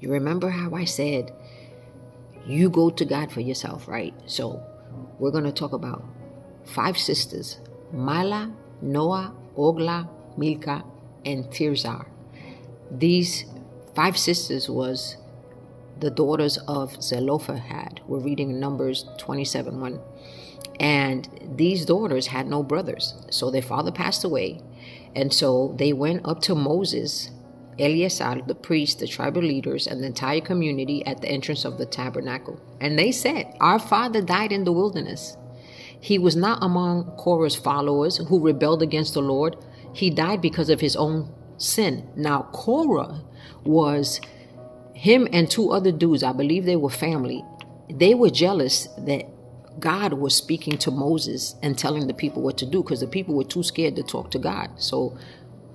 You remember how I said, you go to God for yourself, right? So we're going to talk about 5 sisters: Mala, Noah, Ogla, Milcah, and Tirzah. These 5 sisters was the daughters of Zelophehad. We're reading Numbers 27:1. And these daughters had no brothers. So their father passed away. And so they went up to Moses, Eleazar, the priest, the tribal leaders, and the entire community at the entrance of the tabernacle. And they said, our father died in the wilderness. He was not among Korah's followers who rebelled against the Lord. He died because of his own sin. Now, Korah was him and 2 other dudes. I believe they were family. They were jealous that God was speaking to Moses and telling the people what to do, because the people were too scared to talk to God. So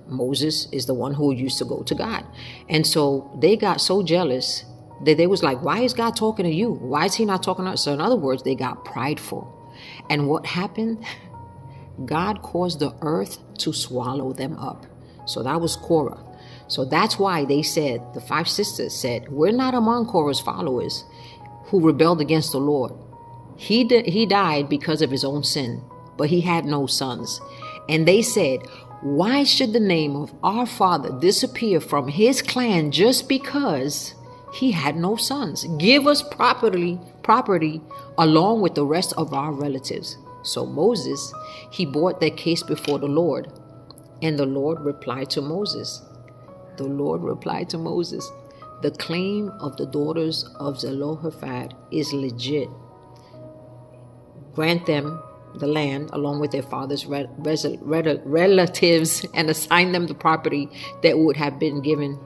Moses is the one who used to go to God. And so they got so jealous that they was like, why is God talking to you? Why is he not talking to us? So in other words, they got prideful. And what happened? God caused the earth to swallow them up. So that was Korah. So that's why they said, the 5 sisters said, we're not among Korah's followers who rebelled against the Lord. He died because of his own sin, but he had no sons. And they said, why should the name of our father disappear from his clan just because he had no sons? Give us property along with the rest of our relatives. So Moses, he brought their case before the Lord. And the Lord replied to Moses. The Lord replied to Moses, the claim of the daughters of Zelophehad is legit. Grant them the land along with their father's relatives and assign them the property that would have been given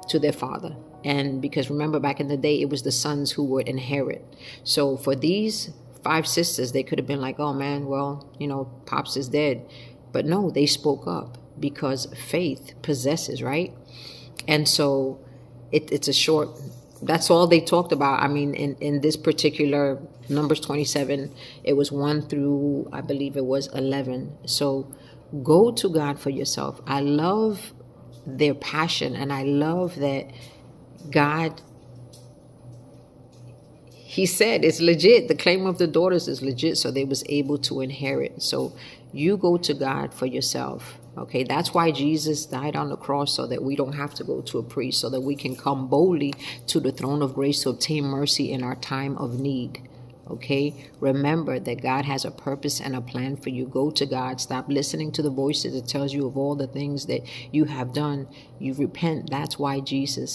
to their father. And because remember, back in the day, it was the sons who would inherit. So for these 5 sisters, they could have been like, oh man, well, Pops is dead. But no, they spoke up because faith possesses, right? And so it's a short, that's all they talked about. I mean, in this particular Numbers 27, it was 1 through, I believe it was 11. So go to God for yourself. I love their passion, and I love that God, he said it's legit. The claim of the daughters is legit, so they was able to inherit. So you go to God for yourself. Okay, that's why Jesus died on the cross, so that we don't have to go to a priest, so that we can come boldly to the throne of grace to obtain mercy in our time of need. Okay, remember that God has a purpose and a plan for you. Go to God. Stop listening to the voices that tells you of all the things that you have done. You repent. That's why Jesus